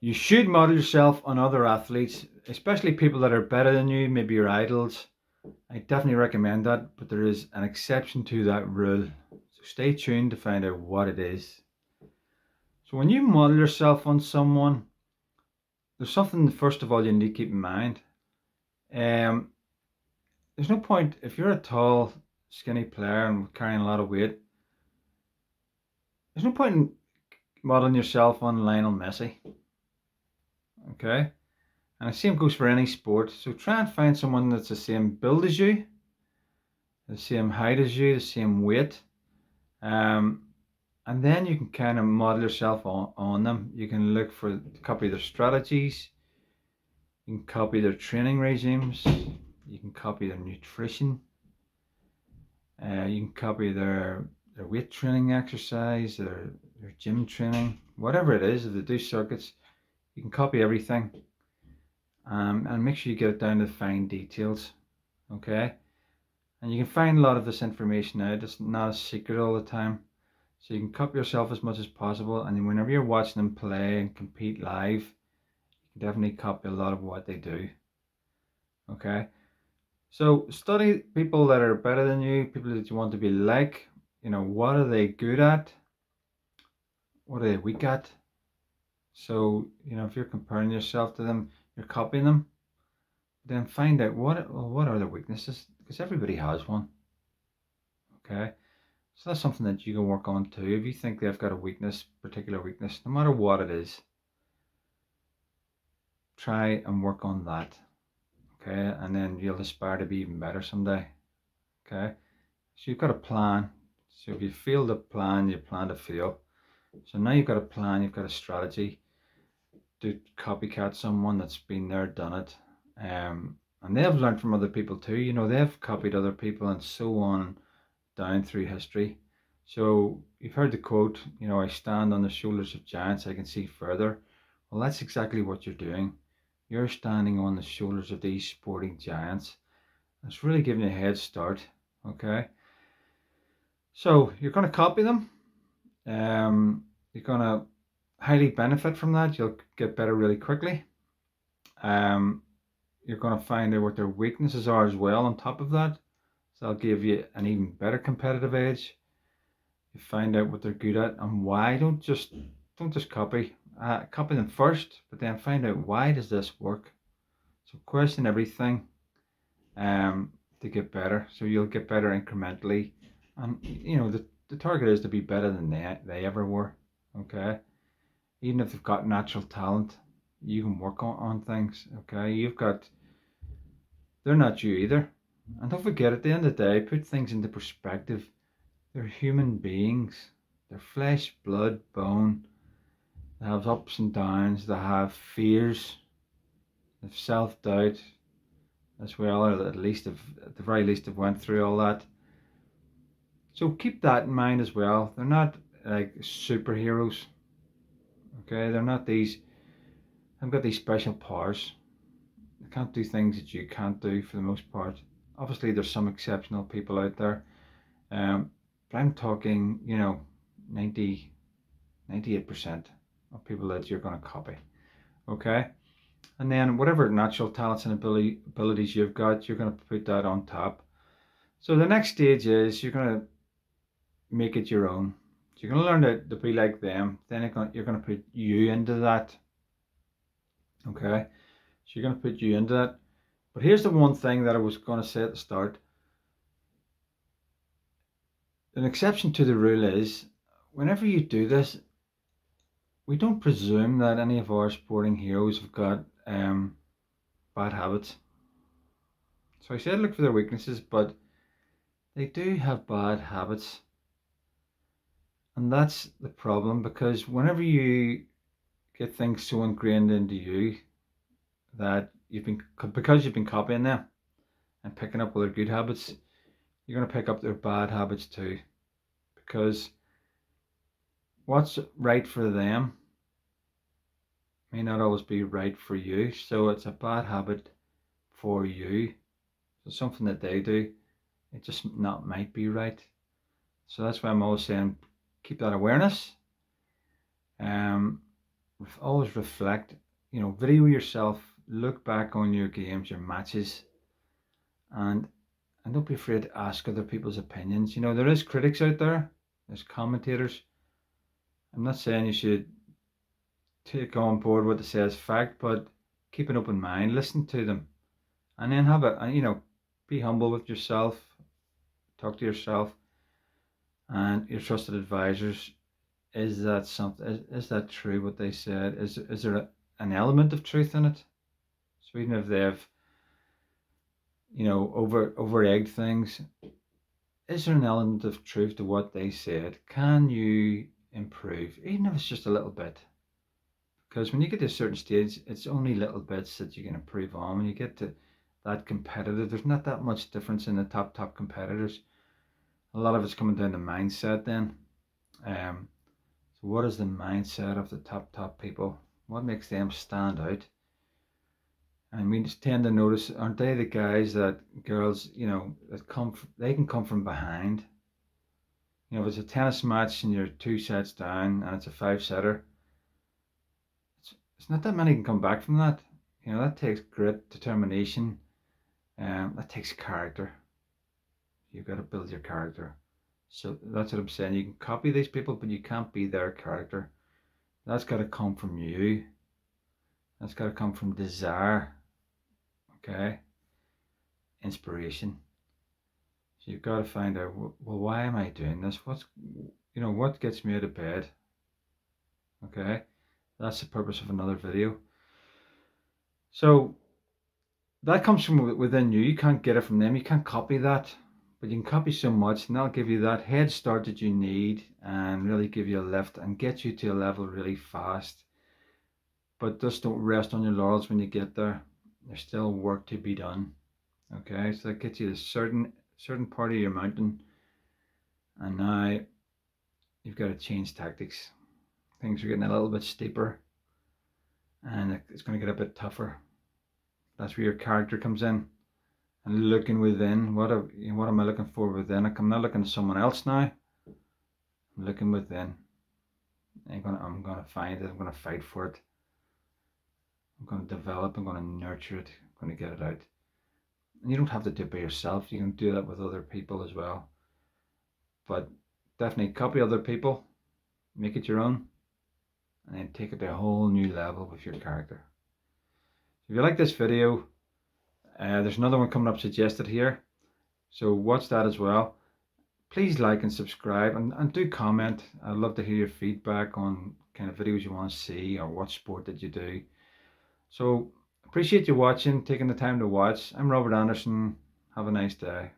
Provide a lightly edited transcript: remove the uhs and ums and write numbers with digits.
You should model yourself on other athletes, especially people that are better than you, maybe your idols. I definitely recommend that, but there is an exception to that rule. So stay tuned to find out what it is. So when you model yourself on someone, there's something first of all you need to keep in mind. Um, there's no point if you're a tall, skinny player and carrying a lot of weight. There's no point in modeling yourself on Lionel Messi. Okay, and the same goes for any sport. So try and find someone that's the same build as you, the same height as you, the same weight. Um, and then you can kind of model yourself on them. You can look for copy their strategies. You can copy their training regimes. You can copy their nutrition. You can copy their weight training exercise, their gym training, whatever it is. If they do circuits, you can copy everything, and make sure you get it down to the fine details. Okay, and you can find a lot of this information out. It's not a secret all the time. So you can copy yourself as much as possible, and then whenever you're watching them play and compete live, you can definitely copy a lot of what they do. Okay, so study people that are better than you, people that you want to be like. What are they good at? What are they weak at? So if you're comparing yourself to them, you're copying them. Then find out what are their weaknesses, because everybody has one. Okay, so that's something that you can work on too. If you think they've got a weakness, particular weakness, no matter what it is, try and work on that. Okay, and then you'll aspire to be even better someday. Okay, so you've got a plan. So if you fail the plan, you plan to fail. So now you've got a plan, you've got a strategy to copycat someone that's been there, done it. And they have learned from other people too. They've copied other people and so on down through history. So you've heard the quote, I stand on the shoulders of giants, I can see further. Well, that's exactly what you're doing. You're standing on the shoulders of these sporting giants. It's really giving you a head start. Okay. So you're going to copy them. You're going to highly benefit from that. You'll get better really quickly. Um, you're going to find out what their weaknesses are as well on top of that. So that'll give you an even better competitive edge. You find out what they're good at and why. Don't just copy. Copy them first, but then find out, why does this work? So question everything to get better. So you'll get better incrementally. And the target is to be better than they ever were. Okay. Even if they've got natural talent, you can work on things. Okay. They're not you either. And don't forget, at the end of the day, put things into perspective. They're human beings. They're flesh, blood, bone. They have ups and downs. They have fears. They have self-doubt as well, or at the very least, have went through all that. So keep that in mind as well. They're not like superheroes. Okay, they're not these. They've got these special powers. They can't do things that you can't do for the most part. Obviously, there's some exceptional people out there. But I'm talking, 90, 98% of people that you're going to copy. Okay, and then whatever natural talents and abilities you've got, you're going to put that on top. So the next stage is you're going to make it your own. So you're going to learn to be like them. Then you're going to put you into that. Okay, so you're going to put you into that. But here's the one thing that I was going to say at the start. An exception to the rule is, whenever you do this, we don't presume that any of our sporting heroes have got bad habits. So I said look for their weaknesses, but they do have bad habits. And that's the problem, because whenever you get things so ingrained into you that because you've been copying them and picking up all their good habits, you're going to pick up their bad habits too. Because what's right for them may not always be right for you. So it's a bad habit for you. So something that they do, it just not might be right. So that's why I'm always saying keep that awareness. always reflect, video yourself, look back on your games, your matches, and don't be afraid to ask other people's opinions. There is critics out there, there's commentators. I'm not saying you should take on board what they say as fact, but keep an open mind, listen to them, and then be humble with yourself, talk to yourself and your trusted advisors. Is that something? Is that true? What they said? Is there an element of truth in it? So even if they've over egged things, is there an element of truth to what they said? Can you improve, even if it's just a little bit? Because when you get to a certain stage, it's only little bits that you can improve on. When you get to that competitive, there's not that much difference in the top competitors. A lot of it's coming down to mindset then. So what is the mindset of the top people? What makes them stand out? And we just tend to notice, aren't they the guys that girls, they can come from behind. If it's a tennis match and you're 2 sets down and it's a 5-setter, it's not that many can come back from that. That takes grit, determination, that takes character. You've got to build your character. So that's what I'm saying. You can copy these people, but you can't be their character. That's got to come from you. That's got to come from desire. Okay? Inspiration. So you've got to find out, well, why am I doing this? What gets me out of bed? Okay? That's the purpose of another video. So that comes from within you. You can't get it from them. You can't copy that. But you can copy so much, and that'll give you that head start that you need and really give you a lift and get you to a level really fast. But just don't rest on your laurels when you get there. There's still work to be done. Okay, so that gets you to a certain part of your mountain, and now you've got to change tactics. Things are getting a little bit steeper, and it's going to get a bit tougher. That's where your character comes in. And looking within, what am I looking for within? I'm not looking at someone else now. I'm looking within. I'm gonna find it. I'm gonna fight for it. I'm gonna develop. I'm gonna nurture it. I'm gonna get it out. And you don't have to do it by yourself. You can do that with other people as well. But definitely copy other people, make it your own, and then take it to a whole new level with your character. If you like this video, there's another one coming up suggested here, so watch that as well. Please like and subscribe, and do comment. I'd love to hear your feedback on kind of videos you want to see or what sport that you do. So appreciate you watching, taking the time to watch. I'm Robert Anderson. Have a nice day.